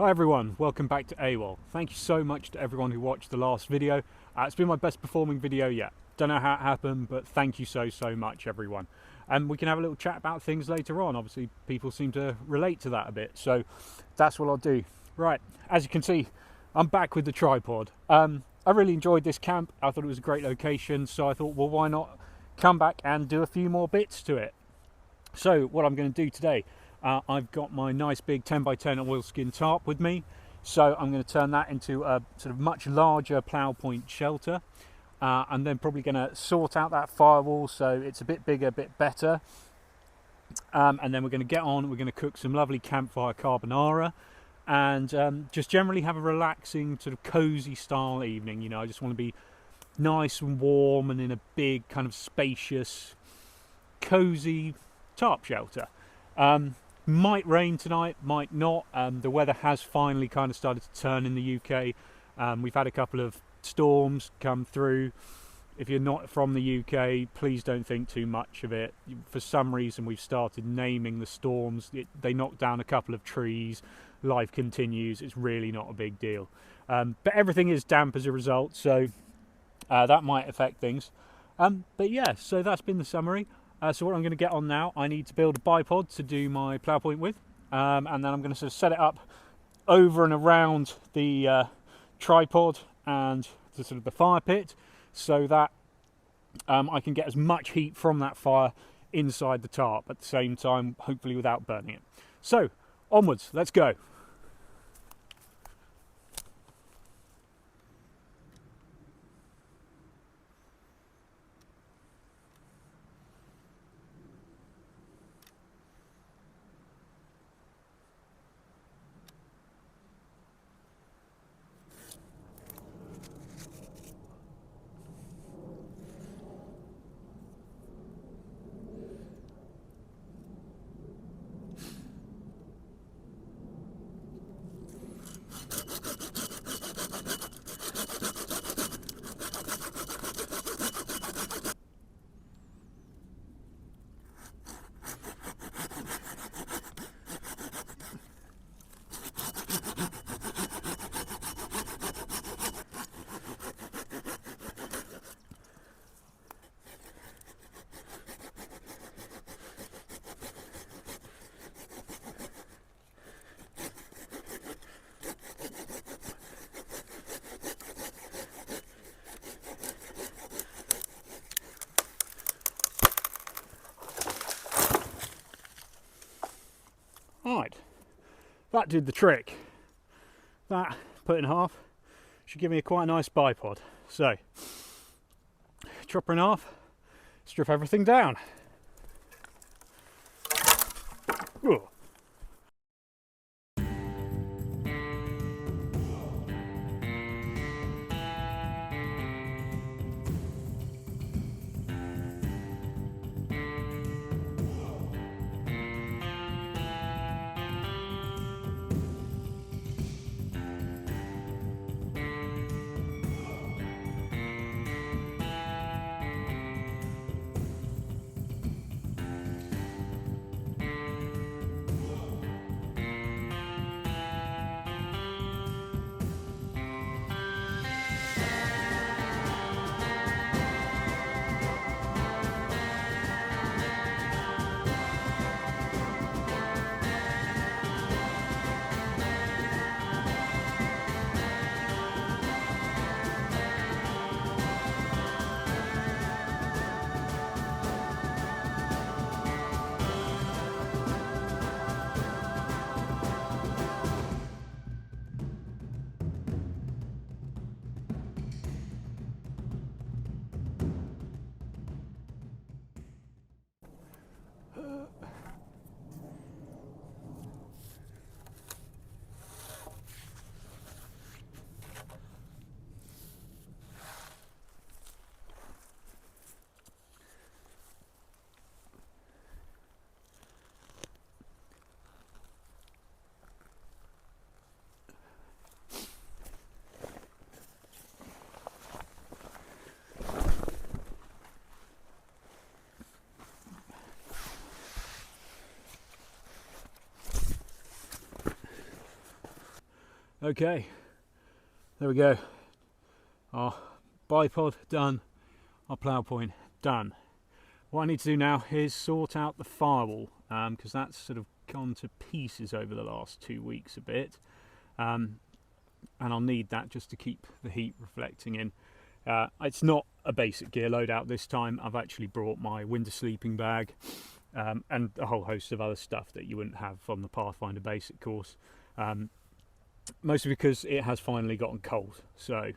Hi everyone, welcome back to AWOL. Thank you so much to everyone who watched the last video. It's been my best performing video yet. Don't know how it happened, but thank you so much everyone. And we can have a little chat about things later on. Obviously people seem to relate to that a bit, so that's what I'll do. Right, as you can see, I'm back with the tripod. I really enjoyed this camp. I thought it was a great location, so I thought, well, why not come back and do a few more bits to it. So what I'm going to do today, I've got my nice big 10x10 oilskin tarp with me, so I'm going to turn that into a sort of much larger plough point shelter, and then probably going to sort out that firewall so it's a bit bigger, a bit better, and then we're going to get on, we're going to cook some lovely campfire carbonara, and just generally have a relaxing sort of cozy style evening. You know, I just want to be nice and warm and in a big kind of spacious cozy tarp shelter. Might rain tonight, might not. The weather has finally kind of started to turn in the UK. We've had a couple of storms come through. If you're not from the UK, please don't think too much of it. For some reason we've started naming the storms. They knock down a couple of trees, life continues, it's really not a big deal. But everything is damp as a result, so that might affect things. But yeah, so that's been the summary. So what I'm going to get on now, I need to build a bipod to do my plough point with, and then I'm going to sort of set it up over and around the tripod and the sort of the fire pit, so that I can get as much heat from that fire inside the tarp at the same time, hopefully without burning it. So onwards, let's go. Right, that did the trick. That put in half should give me a quite nice bipod. So, chop her in half, strip everything down. Ooh. Okay, there we go. Our bipod done, our plough point done. What I need to do now is sort out the firewall, because that's sort of gone to pieces over the last 2 weeks a bit, and I'll need that just to keep the heat reflecting in. It's not a basic gear loadout this time. I've actually brought my winter sleeping bag, and a whole host of other stuff that you wouldn't have on the Pathfinder basic course, mostly because it has finally gotten cold. So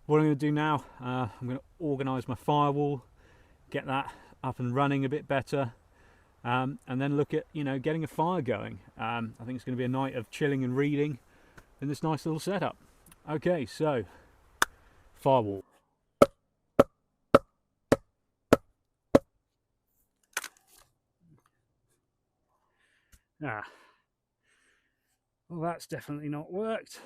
what I'm going to do now, I'm going to organise my firewall, get that up and running a bit better, and then look at getting a fire going. I think it's going to be a night of chilling and reading in this nice little setup. Okay, so firewall. Well, that's definitely not worked.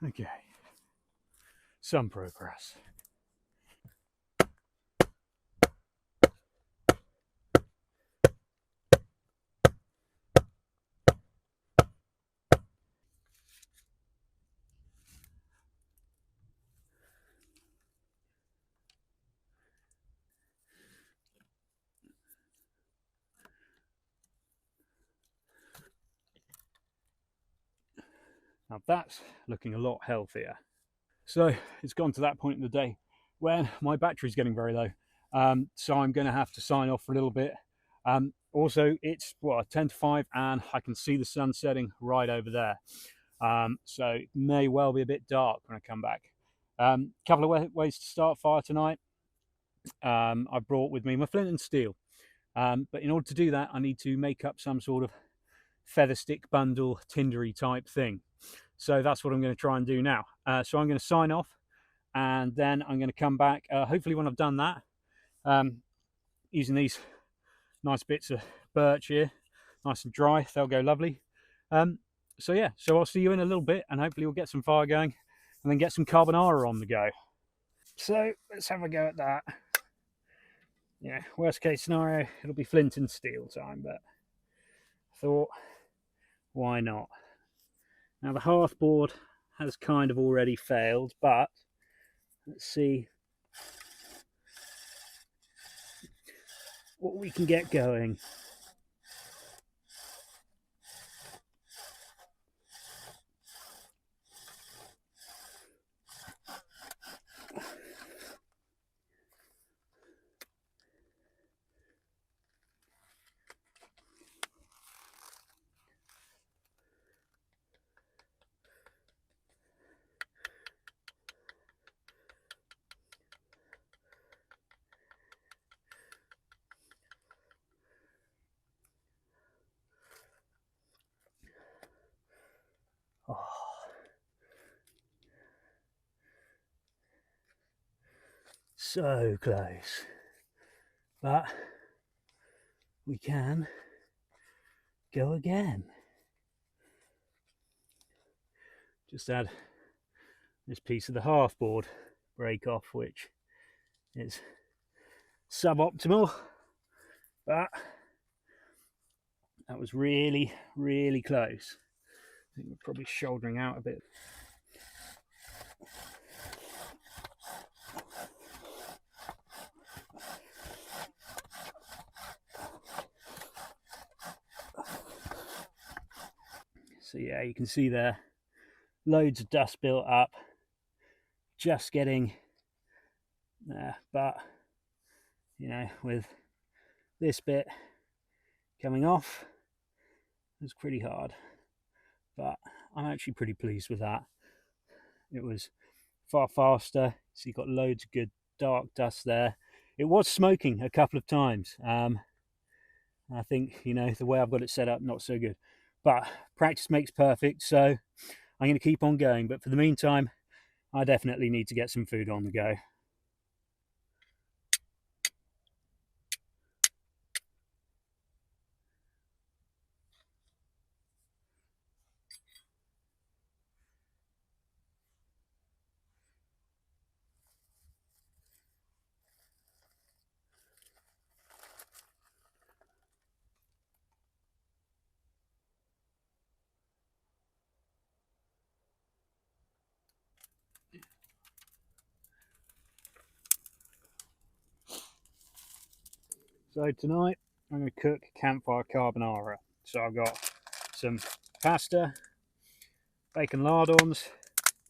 Okay, some progress. Now that's looking a lot healthier. So it's gone to that point in the day when my battery's getting very low. So I'm going to have to sign off for a little bit. Also, it's 10 to 5 and I can see the sun setting right over there. So it may well be a bit dark when I come back. Couple of ways to start fire tonight. I brought with me my flint and steel. But in order to do that, I need to make up some sort of feather stick bundle, tindery type thing. So that's what I'm going to try and do now. So I'm going to sign off and then I'm going to come back, hopefully when I've done that, using these nice bits of birch here, nice and dry, they'll go lovely. So yeah, so I'll see you in a little bit and hopefully we'll get some fire going and then get some carbonara on the go. So let's have a go at that. Yeah, worst case scenario, it'll be flint and steel time, but I thought, why not? Now the hearth board has kind of already failed, but let's see what we can get going. Oh. So close, but we can go again. Just add this piece of the half board break off, which is suboptimal, but that was really, really close. I think we're probably shouldering out a bit. So yeah, you can see there, loads of dust built up, just getting there, but with this bit coming off, it's pretty hard, but I'm actually pretty pleased with that. It was far faster, so you got loads of good dark dust there. It was smoking a couple of times. I think the way I've got it set up, not so good, but practice makes perfect, so I'm going to keep on going. But for the meantime, I definitely need to get some food on the go. So tonight I'm going to cook campfire carbonara. So I've got some pasta, bacon lardons,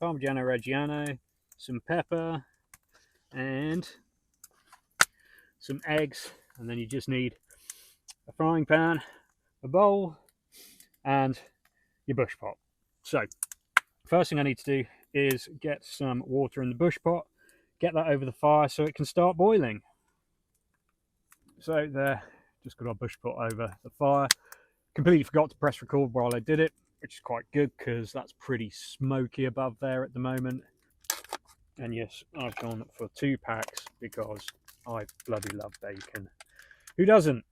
Parmigiano Reggiano, some pepper, and some eggs. And then you just need a frying pan, a bowl, and your bush pot. So first thing I need to do is get some water in the bush pot, get that over the fire so it can start boiling. So there, just got our bush pot over the fire. Completely forgot to press record while I did it, which is quite good because that's pretty smoky above there at the moment. And yes, I've gone for 2 packs because I bloody love bacon. Who doesn't?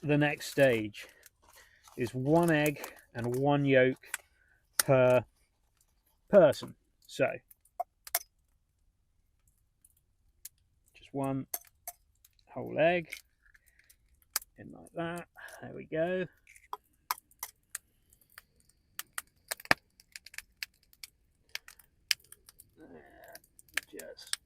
The next stage is 1 egg and 1 yolk per person. So just 1 whole egg in like that. There we go. Just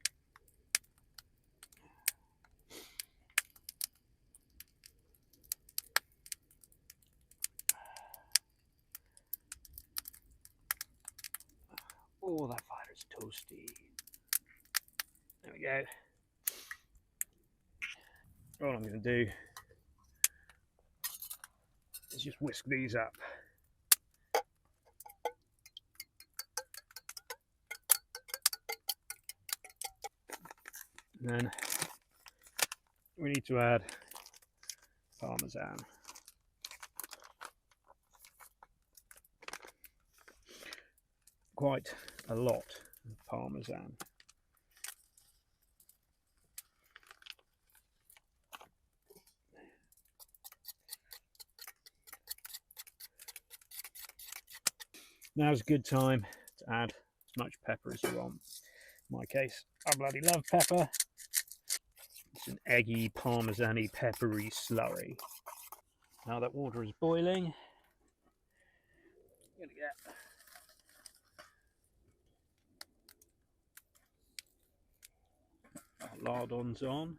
oh, that fire is toasty. There we go. All I'm going to do is just whisk these up. And then we need to add parmesan. Quite a lot of parmesan. Now's a good time to add as much pepper as you want. In my case, I bloody love pepper. It's an eggy, parmesan-y, peppery slurry. Now that water is boiling, I'm going to get our lardons on.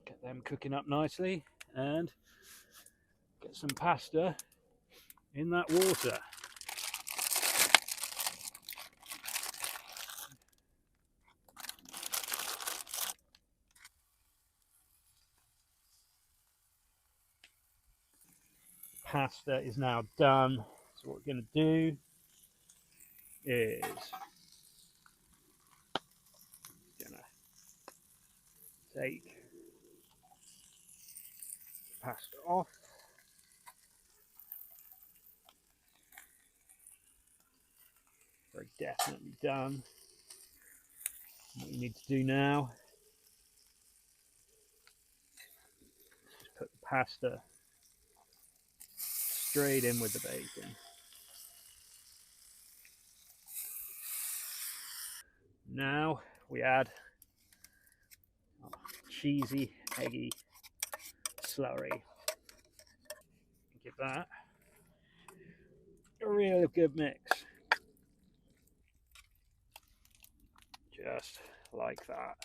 Get them cooking up nicely and get some pasta in that water. Pasta is now done. So what we're going to do is take the pasta off. Very definitely done. What you need to do now is put the pasta straight in with the bacon. Now we add our cheesy, eggy slurry. Give that a real good mix. Just like that.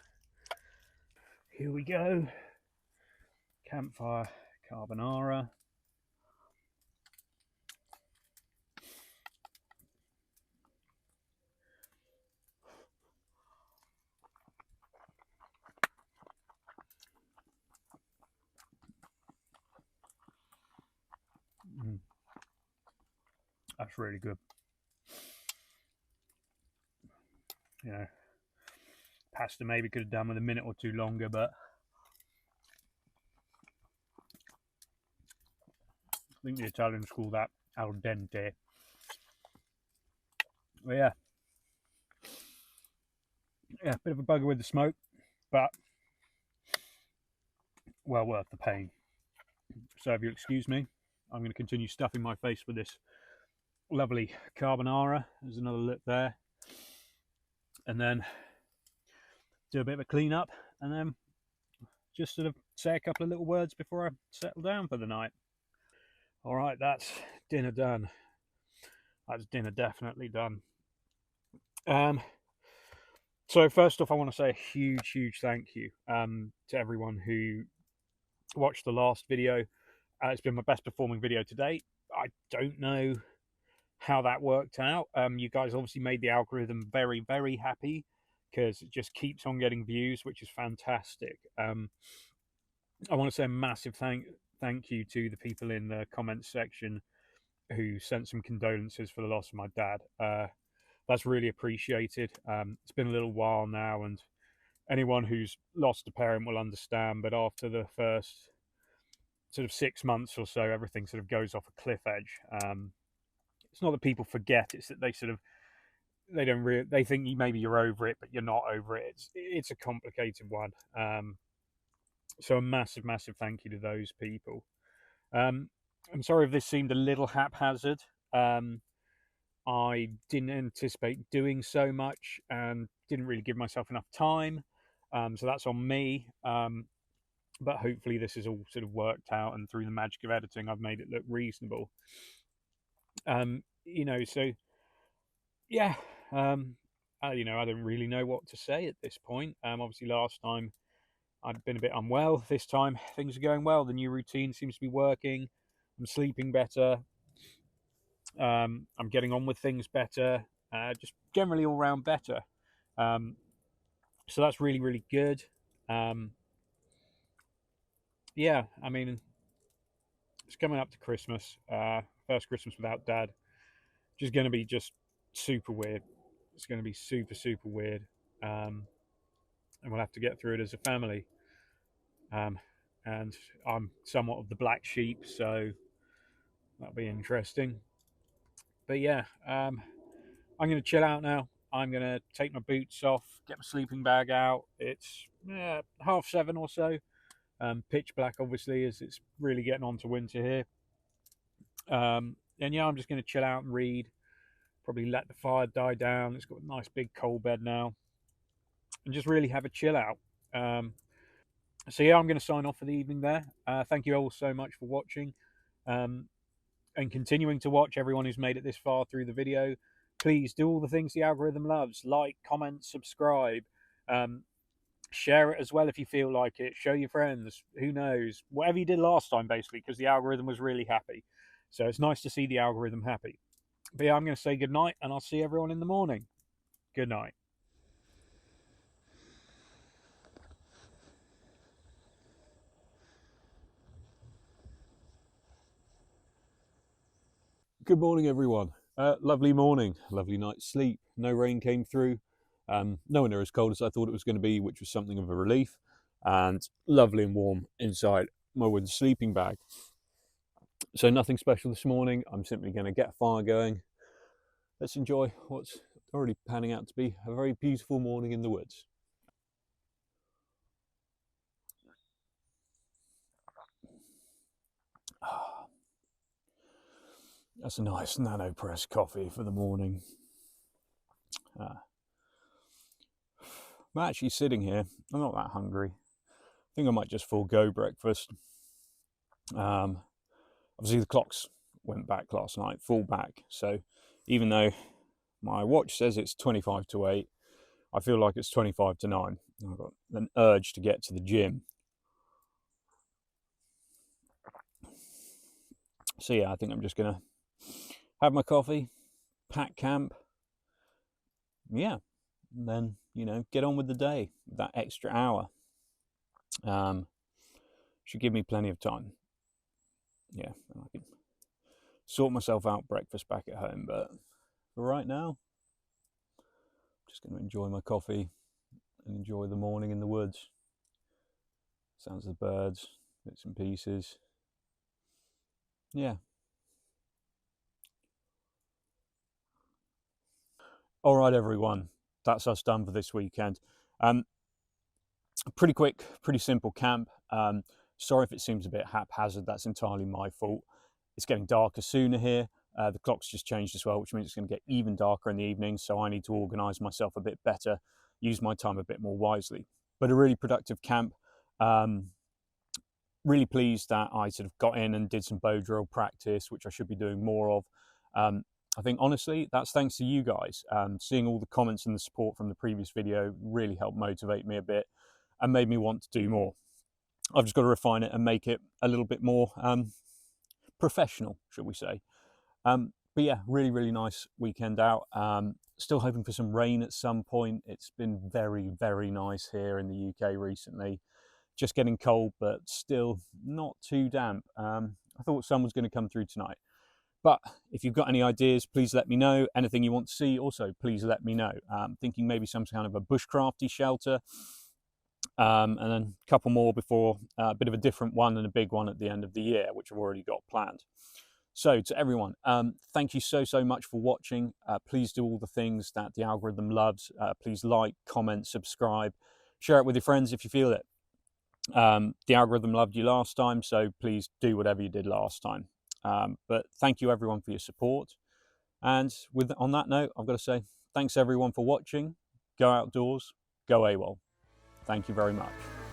Here we go. Campfire carbonara. That's really good. You know, pasta maybe could have done with a minute or 2 longer, but I think the Italians call that al dente. But yeah, a bit of a bugger with the smoke, but well worth the pain. So if you'll excuse me, I'm going to continue stuffing my face with this lovely carbonara. There's another look there. And then do a bit of a clean up and then just sort of say a couple of little words before I settle down for the night. All right, that's dinner done. That's dinner definitely done. So first off, I want to say a huge thank you to everyone who watched the last video. It's been my best performing video to date. I don't know how that worked out. You guys obviously made the algorithm very happy because it just keeps on getting views, which is fantastic. I want to say a massive thank you to the people in the comments section who sent some condolences for the loss of my dad. That's really appreciated. It's been a little while now, and anyone who's lost a parent will understand. But after the first sort of 6 months or so, everything sort of goes off a cliff edge. It's not that people forget; it's that they sort of they don't really they think maybe you're over it, but you're not over it. It's a complicated one. So a massive thank you to those people. I'm sorry if this seemed a little haphazard. I didn't anticipate doing so much and didn't really give myself enough time. So that's on me. But hopefully this is all sort of worked out, and through the magic of editing, I've made it look reasonable. So yeah, I don't really know what to say at this point. Obviously last time I'd been a bit unwell. This time things are going well. The new routine seems to be working. I'm sleeping better. I'm getting on with things better. Just generally all round better. So that's really good. Yeah, I mean, it's coming up to Christmas. First Christmas without Dad, which is going to be just super weird. It's going to be super weird, and we'll have to get through it as a family. And I'm somewhat of the black sheep, so that'll be interesting. But yeah, I'm going to chill out now. I'm going to take my boots off, get my sleeping bag out. It's 7:30 or so. Pitch black, obviously, as it's really getting on to winter here. And yeah, I'm just going to chill out and read. Probably let the fire die down. It's got a nice big coal bed now, and just really have a chill out. So yeah, I'm going to sign off for the evening there. Thank you all so much for watching, and continuing to watch. Everyone who's made it this far through the video, please do all the things the algorithm loves: like, comment, subscribe. Share it as well if you feel like it. Show your friends. Who knows? Whatever you did last time, basically, because the algorithm was really happy. So it's nice to see the algorithm happy. But yeah, I'm going to say good night, and I'll see everyone in the morning. Good night. Good morning, everyone. Lovely morning, lovely night's sleep. No rain came through. Nowhere near as cold as I thought it was going to be, which was something of a relief. And lovely and warm inside my wooden sleeping bag. So nothing special this morning. I'm simply going to get a fire going. Let's enjoy what's already panning out to be a very beautiful morning in the woods. That's a nice nano press coffee for the morning. I'm actually sitting here. I'm not that hungry. I think I might just forego breakfast. Obviously the clocks went back last night, full back. So even though my watch says it's 25 to 8, I feel like it's 25 to 9. I've got an urge to get to the gym. So yeah, I think I'm just gonna have my coffee, pack camp. Yeah, and then, get on with the day. That extra hour should give me plenty of time. Yeah, and I can sort myself out breakfast back at home. But for right now, I'm just going to enjoy my coffee and enjoy the morning in the woods. Sounds of the birds, bits and pieces. Yeah. All right, everyone. That's us done for this weekend. Pretty quick, pretty simple camp. Sorry if it seems a bit haphazard. That's entirely my fault. It's getting darker sooner here. The clock's just changed as well, which means it's going to get even darker in the evening. So I need to organise myself a bit better, use my time a bit more wisely. But a really productive camp. Really pleased that I sort of got in and did some bow drill practice, which I should be doing more of. I think honestly, that's thanks to you guys. Seeing all the comments and the support from the previous video really helped motivate me a bit and made me want to do more. I've just got to refine it and make it a little bit more professional, should we say. But yeah, really, really nice weekend out. Still hoping for some rain at some point. It's been very, very nice here in the UK recently. Just getting cold, but still not too damp. I thought sun was going to come through tonight. But if you've got any ideas, please let me know. Anything you want to see, also, please let me know. Thinking maybe some kind of a bushcrafty shelter. And then a couple more before a bit of a different one and a big one at the end of the year, which I've already got planned. So to everyone, thank you so much for watching. Please do all the things that the algorithm loves. Please like, comment, subscribe, share it with your friends if you feel it. The algorithm loved you last time, so please do whatever you did last time. But thank you everyone for your support. And on that note, I've got to say thanks everyone for watching. Go outdoors, go AWOL. Thank you very much.